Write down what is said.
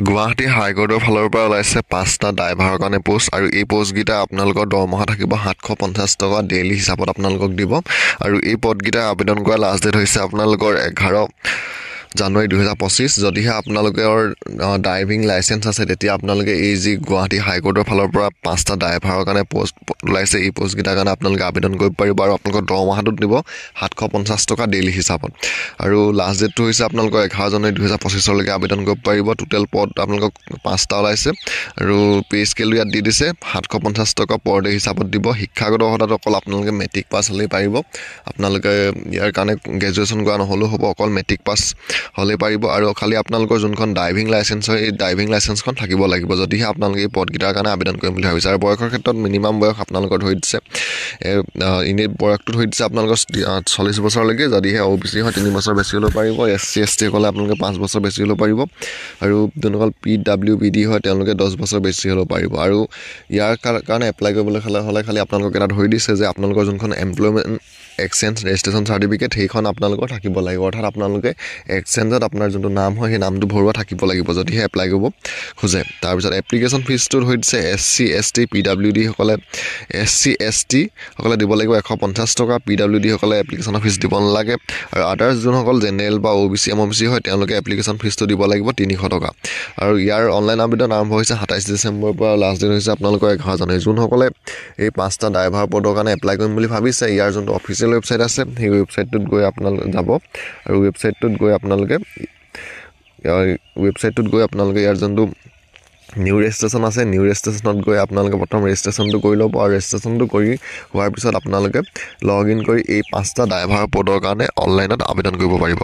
গুৱাহাটী হাইকোৰ্টৰ ফালৰ পৰা ওলাইছে 5টা ড্ৰাইভাৰৰ কাৰণে পোষ্ট আৰু এই পোষ্টকেইটা আপোনালোকৰ দৰমহা থাকিব 750 টকা ডেইলি হিচাপত আপোনালোকক দিব আৰু এই পদকেইটা আবেদন কৰা লাষ্ট ডেট হৈছে আপোনালোকৰ 11 জানুৱাৰী 2025 যদিহে আপোনালোকৰ ড্ৰাইভিং লাইসেন্স আছে তেতিয়া আপোনালোকে এই যি গুৱাহাটী হাইকোৰ্টৰ ফালৰ পৰা 5টা ড্ৰাইভাৰৰ কাৰণে পোষ্ট ওলাইছে এই পোষ্টকেইটাৰ কাৰণে আপোনালোকে আবেদন কৰিব পাৰিব আৰু আপোনালোকৰ দৰমহাটো দিব 750 টকা ডেইলি হিচাপত আৰু লাষ্ট ডেটটো হৈছে আপোনালোকৰ 11 জানুৱাৰী 2025 লৈকে আবেদন কৰিব পাৰিব টোটেল পদ আপোনালোকক 5টা ওলাইছে আৰু পে স্কেল ইয়াত দি দিছে 750 টকা পাৰ ডে হিচাপত দিব শিক্ষাগত অৰ্হতাত অকল আপোনালোকে মেট্ৰিক পাছ হ'লেই পাৰিব আপোনালোকে ইয়াৰ কাৰণে গ্ৰেজুৱেচন কৰা নহলেও হ'ব অকল মেট্ৰিক পাছ হলে পাৰিব আৰু খালি আপোনালোকৰ যোনখন ড্ৰাইভিং লাইসেন্স হয় এই ড্ৰাইভিং লাইসেন্সখন থাকিব লাগিব যদিহে আপোনালোকে এই পদকেইটাৰ কাৰণে আবেদন কৰিম বুলি ভাবিছে আৰু বয়সৰ ক্ষেত্ৰত মিনিমাম বয়স আপোনালোকৰ ধৰি দিছে ইনে বয়সটো ধৰি দিছে আপোনালোকৰ 40 বছৰলৈকে যদিহে OBC হয় 3 বছৰ বেছি হ'লেও পাৰিব SC ST ক'লে আপোনালোকে 5 বছৰ বেছি হ'লেও পাৰিব আৰু যোনসকল PWBD হয় তেওঁলোকে 10 বছৰ বেছি হ'লেও পাৰিব আৰু ইয়াৰ কাৰণে এপ্লাই কৰিবলৈ হ'লে খালি আপোনালোকক এটা ধৰি দিছে যে আপোনালোকৰ যোনখন এমপ্লয়মেন্ট এক্সচেঞ্জ ৰেজিষ্ট্ৰেচন সাৰ্টিফিকেট সেইখন আপোনালোকৰ থাকিব লাগিব অৰ্থাৎ আপোনালোকে এক্সচেঞ্জত আপোনাৰ যোনটো নাম হয় সেই নামটো ভৰোৱা থাকিব লাগিব যদিহে এপ্লাই কৰিব খোজে তাৰ পিছত এপ্লিকেশন ফিজটো হৈছে SC ST PWD সকলে SC ST সকলে দিব লাগিব 150 টকা PWD সকলে এপ্লিকেশনৰ ফিজ দিব নালাগে আৰু আদাৰ্স যোনসকল জেনেৰেল বা OBC MOBC হয় তেওঁলোকে এপ্লিকেশন ফিজটো দিব লাগিব 300 টকা আৰু ইয়াৰ অনলাইন আবেদন আৰম্ভ হৈছে 27 ডিসেম্বৰৰ পৰা লাষ্ট ডেট হৈছে আপোনালোকৰ 11 জানুৱাৰী যোনসকলে এই 5টা ড্ৰাইভাৰ পদৰ কাৰণে এপ্লাই কৰিম বুলি ভাবিছে ইয়াৰ যোনটো অফিচিয়েল ৱেবসাইট আছে সেই ৱেবসাইটটোত গৈ আপোনালোকে যাব আৰু ৱেবসাইটটোত গৈ আপোনালোকে ইয়াৰ যোনটো নিউ ৰেজিষ্ট্ৰেচন আছে নিউ ৰেজিষ্ট্ৰেচনত গৈ আপোনালোকে প্ৰথম ৰেজিষ্ট্ৰেচনটো কৰি ল'ব আৰু ৰেজিষ্ট্ৰেচনটো কৰি হোৱাৰ পিছত আপোনালোকে লগ ইন কৰি এই 5টা ড্ৰাইভাৰ পদৰ কাৰণে অনলাইনত আবেদন কৰিব পাৰিব